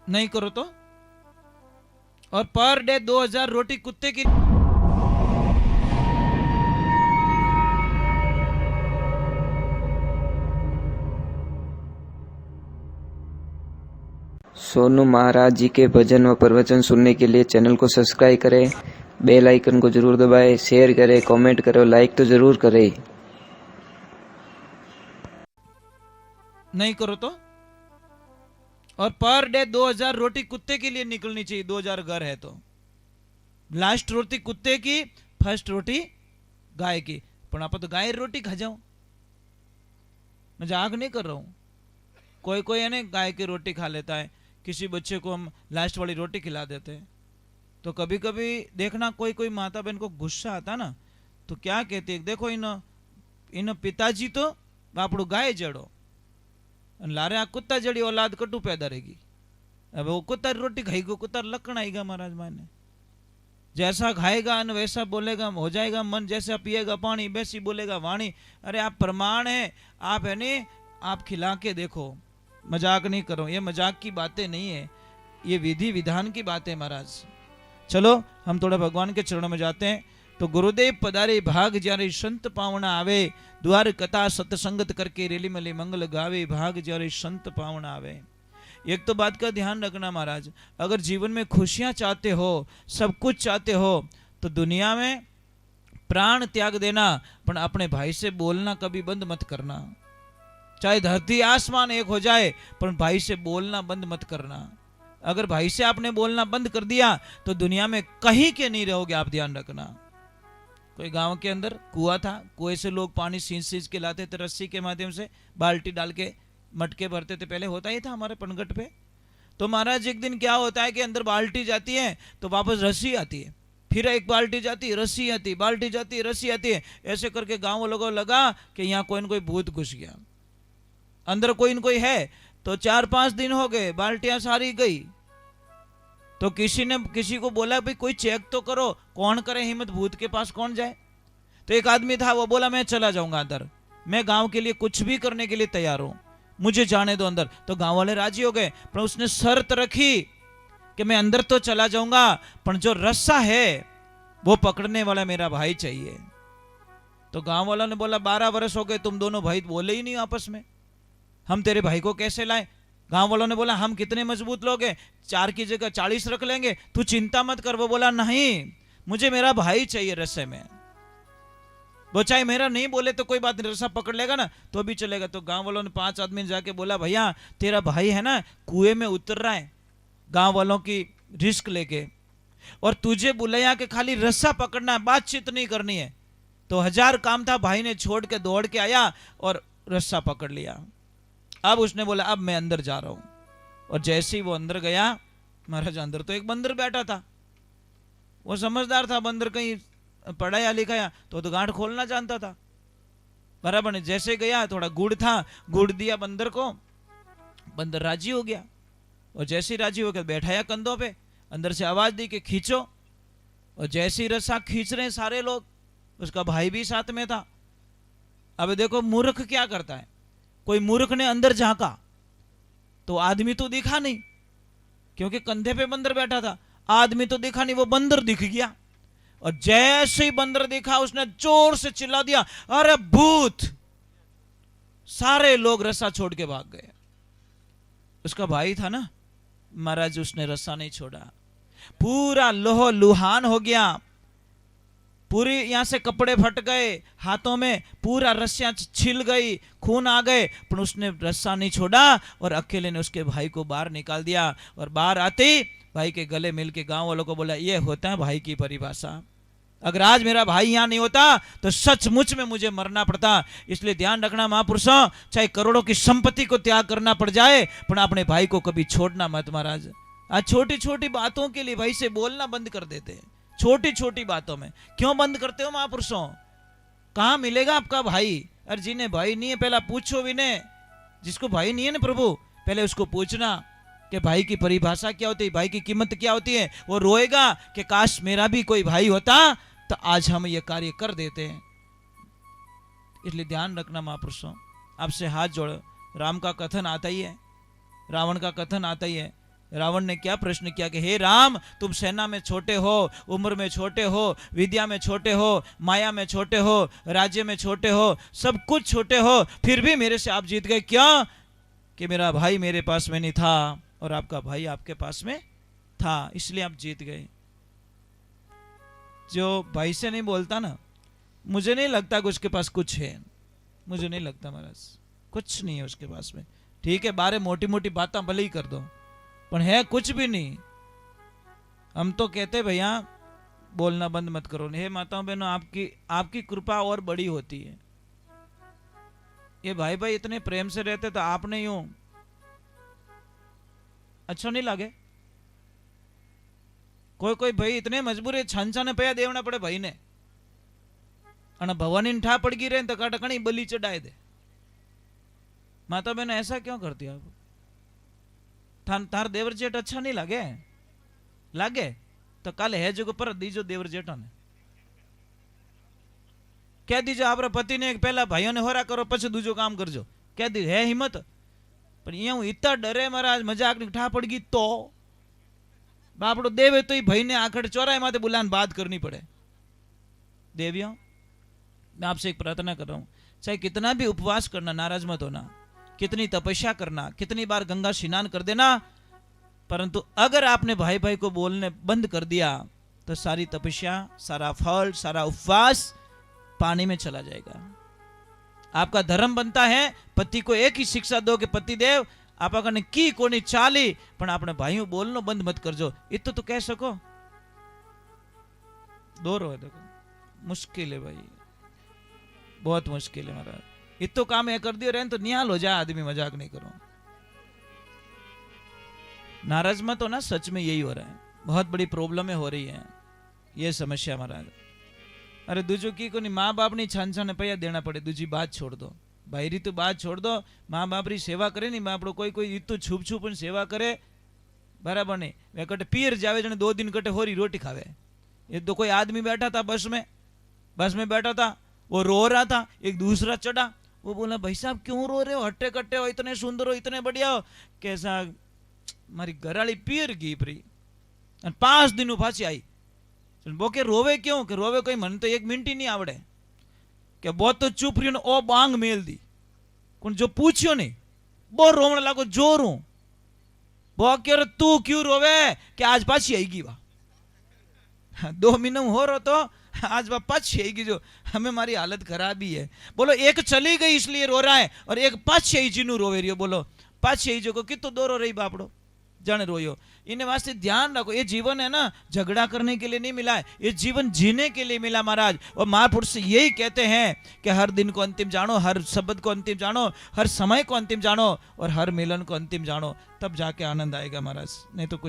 नहीं करो तो, और पर डे 2000 रोटी कुत्ते की। सोनू महाराज जी के भजन व प्रवचन सुनने के लिए चैनल को सब्सक्राइब करें, बेल आइकन को जरूर दबाएं, शेयर करें, कमेंट करें, लाइक तो जरूर करें। नहीं करो तो, और पर डे 2000 रोटी कुत्ते के लिए निकलनी चाहिए। 2000 घर है तो लास्ट रोटी कुत्ते की, फर्स्ट रोटी गाय की। पर आप तो गाय रोटी खा जाओ, मजाक नहीं कर रहा हूं। कोई कोई है ना गाय की रोटी खा लेता है, किसी बच्चे को हम लास्ट वाली रोटी खिला देते हैं। तो कभी कभी देखना कोई कोई माता बहन को गुस्सा आता ना, तो क्या कहती है, देखो इन इन पिताजी तो आपड़ू गाय जड़ो, लारे आ कुत्ता जड़ी औलाद कटू पैदा रहेगी। अब वो कुत्ता रोटी खाएगा, कुत्ता लकड़ आएगा महाराज माने। जैसा खाएगा न वैसा बोलेगा, हो जाएगा मन। जैसा पिएगा पानी वैसी बोलेगा वाणी। अरे आप प्रमाण है, आप है नहीं, आप खिला के देखो। मजाक नहीं करो, ये मजाक की बातें नहीं है, ये विधि विधान की बातें महाराज। चलो हम थोड़ा भगवान के चरणों में जाते हैं। तो गुरुदेव पधारे भाग जारे संत पावना आवे, द्वार कथा सत्संगत करके रेली मली मंगल गावे, भाग जारे संत पावना आवे। एक तो बात का ध्यान रखना महाराज, अगर जीवन में खुशियां चाहते हो, सब कुछ चाहते हो, तो दुनिया में प्राण त्याग देना, पर अपने भाई से बोलना कभी बंद मत करना। चाहे धरती आसमान एक हो जाए, पर भाई से बोलना बंद मत करना। अगर भाई से आपने बोलना बंद कर दिया तो दुनिया में कहीं के नहीं रहोगे, आप ध्यान रखना। कोई गांव के अंदर कुआं था, कुएं से लोग पानी सींच सींच के लाते थे, रस्सी के माध्यम से बाल्टी डाल के मटके भरते थे। पहले होता ही था हमारे पनघट पे। तो महाराज एक दिन क्या होता है कि अंदर बाल्टी जाती है तो वापस रस्सी आती है, फिर एक बाल्टी जाती है, रस्सी आती, बाल्टी जाती है, रस्सी आती है। ऐसे करके गांव लोगों को लगा कि यहाँ कोई न कोई भूत घुस गया, अंदर कोई न कोई है। तो 4-5 दिन हो गए, बाल्टियां सारी गई। तो किसी ने किसी को बोला भाई कोई चेक तो करो, कौन करे हिम्मत, भूत के पास कौन जाए। तो एक आदमी था, वो बोला मैं चला जाऊंगा अंदर, मैं गांव के लिए कुछ भी करने के लिए तैयार हूं, मुझे जाने दो अंदर। तो गांव वाले राजी हो गए, पर उसने शर्त रखी कि मैं अंदर तो चला जाऊंगा, पर जो रस्सा है वो पकड़ने वाला मेरा भाई चाहिए। तो गांव वालों ने बोला 12 वर्ष हो गए तुम दोनों भाई बोले ही नहीं आपस में, हम तेरे भाई को कैसे लाए। गांव वालों ने बोला हम कितने मजबूत लोग हैं, 4 की जगह 40 रख लेंगे, तू चिंता मत कर। वो बोला नहीं, मुझे मेरा भाई चाहिए रस्से में। वो चाहे मेरा नहीं बोले तो कोई बात नहीं, रस्सा पकड़ लेगा ना तो भी चलेगा। तो गांव वालों ने 5 आदमी ने जाके बोला भैया तेरा भाई है ना कुएं में उतर रहा है, गांव वालों की रिस्क लेके, और तुझे बुलाया कि खाली रस्सा पकड़ना है, बातचीत नहीं करनी है। तो 1000 काम था, भाई ने छोड़ के दौड़ के आया और रस्सा पकड़ लिया। अब उसने बोला अब मैं अंदर जा रहा हूं, और जैसे ही वो अंदर गया, महाराज अंदर तो एक बंदर बैठा था। वो समझदार था, बंदर कहीं पढ़ाया लिखाया तो गांठ खोलना जानता था बराबर ने। जैसे गया, थोड़ा गुड़ था, गुड़ दिया बंदर को, बंदर राजी हो गया। और जैसे ही राजी हो गया बैठाया कंधों पे, अंदर से आवाज दी कि खींचो। और जैसे ही रस्सा खींच रहे सारे लोग, उसका भाई भी साथ में था। अब देखो मूर्ख क्या करता है, कोई मूर्ख ने अंदर झांका तो आदमी तो दिखा नहीं, क्योंकि कंधे पे बंदर बैठा था, आदमी तो दिखा नहीं, वो बंदर दिख गया। और जैसे ही बंदर दिखा उसने जोर से चिल्ला दिया अरे भूत। सारे लोग रस्सा छोड़ के भाग गए। उसका भाई था ना महाराज, उसने रस्सा नहीं छोड़ा, पूरा लोहो लुहान हो गया, पूरी यहां से कपड़े फट गए, हाथों में पूरा रस्सियां छिल गई, खून आ गए, पर उसने रस्सा नहीं छोड़ा और अकेले ने उसके भाई को बाहर निकाल दिया। और बाहर आते भाई के गले मिल के गांव वालों को बोला ये होता है भाई की परिभाषा। अगर आज मेरा भाई यहां नहीं होता तो सचमुच में मुझे मरना पड़ता। इसलिए ध्यान रखना महापुरुषों, चाहे करोड़ों की संपत्ति को त्याग करना पड़ जाए, पर अपने भाई को कभी छोड़ना मत महाराज। आज छोटी छोटी बातों के लिए भाई से बोलना बंद कर देते हैं, छोटी छोटी बातों में क्यों बंद करते हो महापुरुषों। कहां मिलेगा आपका भाई? अरे जिन्हें भाई नहीं है पहला पूछो विनय, जिसको भाई नहीं है ना प्रभु, पहले उसको पूछना कि भाई की परिभाषा क्या होती है, भाई की कीमत क्या होती है। वो रोएगा कि काश मेरा भी कोई भाई होता तो आज हम ये कार्य कर देते हैं। इसलिए ध्यान रखना महापुरुषों, आपसे हाथ जोड़ो। राम का कथन आता ही है, रावण का कथन आता ही है रावण ने क्या प्रश्न किया कि हे राम, तुम सेना में छोटे हो, उम्र में छोटे हो, विद्या में छोटे हो, माया में छोटे हो, राज्य में छोटे हो, सब कुछ छोटे हो, फिर भी मेरे से आप जीत गए। क्या? कि मेरा भाई मेरे पास में नहीं था और आपका भाई आपके पास में था, इसलिए आप जीत गए। जो भाई से नहीं बोलता ना, मुझे नहीं लगता कि उसके पास कुछ है, मुझे नहीं लगता महाराज, कुछ नहीं है उसके पास में। ठीक है, बारे मोटी मोटी बातें भले ही कर दो, पर है कुछ भी नहीं। हम तो कहते भैया बोलना बंद मत करो। हे माताओं बहनों, आपकी कृपा और बड़ी होती है। ये भाई भाई इतने प्रेम से रहते तो आपने यूं अच्छा नहीं लगे? कोई कोई भाई इतने मजबूर है, छन छन पया देवना पड़े भाई ने, અને ભવાની ઠા પડી ગઈ રહે તો કાટકણી બલી ચડાઈ દે। माता बहन ऐसा क्यों करती आप? तार देवर जेठ अच्छा नहीं लगे? लागे तो काले है जो पर दीजो देवर जेठा ने कह दीजो आप पति ने पहला भाइयों ने होरा करो પછી दूजो काम करजो, कह दी है हिम्मत। पर ये हूँ इतना डरे महाराज, मजाक ની ઠા पड़ गई तो बापड़ो देवे तो भाई ने आखड़ चौराहे माथे बुलाने बात करनी पड़े। देवियों, मैं आपसे एक प्रार्थना कर रहा हूं, चाहे कितना भी उपवास करना, नाराज मत होना, कितनी तपस्या करना, कितनी बार गंगा स्नान कर देना, परंतु अगर आपने भाई भाई को बोलने बंद कर दिया तो सारी तपस्या, सारा फल, सारा उपवास पानी में चला जाएगा। आपका धर्म बनता है पति को एक ही शिक्षा दो कि पति देव आप ने की कोनी चाली, पण आपने भाइयों बोलनो बंद मत करजो। इतो तो कह सको। दोरो है, देखो मुश्किल है भाई, बहुत मुश्किल है महाराज। इतो काम ये कर दियो रहे तो निहाल हो जाए आदमी, मजाक नहीं करो। नाराज मत हो ना, सच में यही हो रहा है, बहुत बड़ी प्रॉब्लम हो रही है ये समस्या महाराज। अरे दूजो की कोनी माँ बाप नहीं छान छान पैया देना पड़े, दूजी बात छोड़ दो, भाई री तो बात छोड़ दो, माँ बाप री सेवा करे नहीं बापड़ो, कोई कोई इतो छुप छुप सेवा करे, बराबर नहीं। वे कटे पीर जावे जने 2 दिन कटे होरी रोटी खावे। एक तो कोई आदमी बैठा था बस में बैठा था, वो रो रहा था, एक दूसरा चढ़ा, वो बोला भाई साहब क्यों रो रहे हो, हट्टे कट्टे हो, इतने सुंदर हो, इतने बढ़िया हो। कैसा मारी घराली पीर गई प्री 5 दिन पाछी आई। वो के रोवे क्यों? कि रोवे कोई मन तो 1 मिनट ही नहीं आवड़े, कि बहुत तो चुप रही ओ बांग मेल दी, कौन जो पूछियो नहीं, वो रोवने लागो जोरू। वो कह तू क्यों रोवे? कि आज पाछी आएगी वाह 2 महीने हो रो तो आज वह पाछी आएगी, जो हमें हमारी हालत खराब ही है। बोलो एक चली गई इसलिए रो रहा है और एक पाछी आई जिनू रोवे रही हो। बोलो पाछी आई जो को कितो दो रो रही बापड़ो जाने रोयो। इन्हें वास्ते ध्यान रखो, ये जीवन है ना झगड़ा करने के लिए नहीं मिला है, ये जीवन जीने के लिए मिला महाराज। और महापुरुष यही कहते हैं कि हर दिन को अंतिम जानो, हर शब्द को अंतिम जानो, हर समय को अंतिम जानो और हर मिलन को अंतिम जानो, तब जाके आनंद आएगा महाराज, नहीं तो कुछ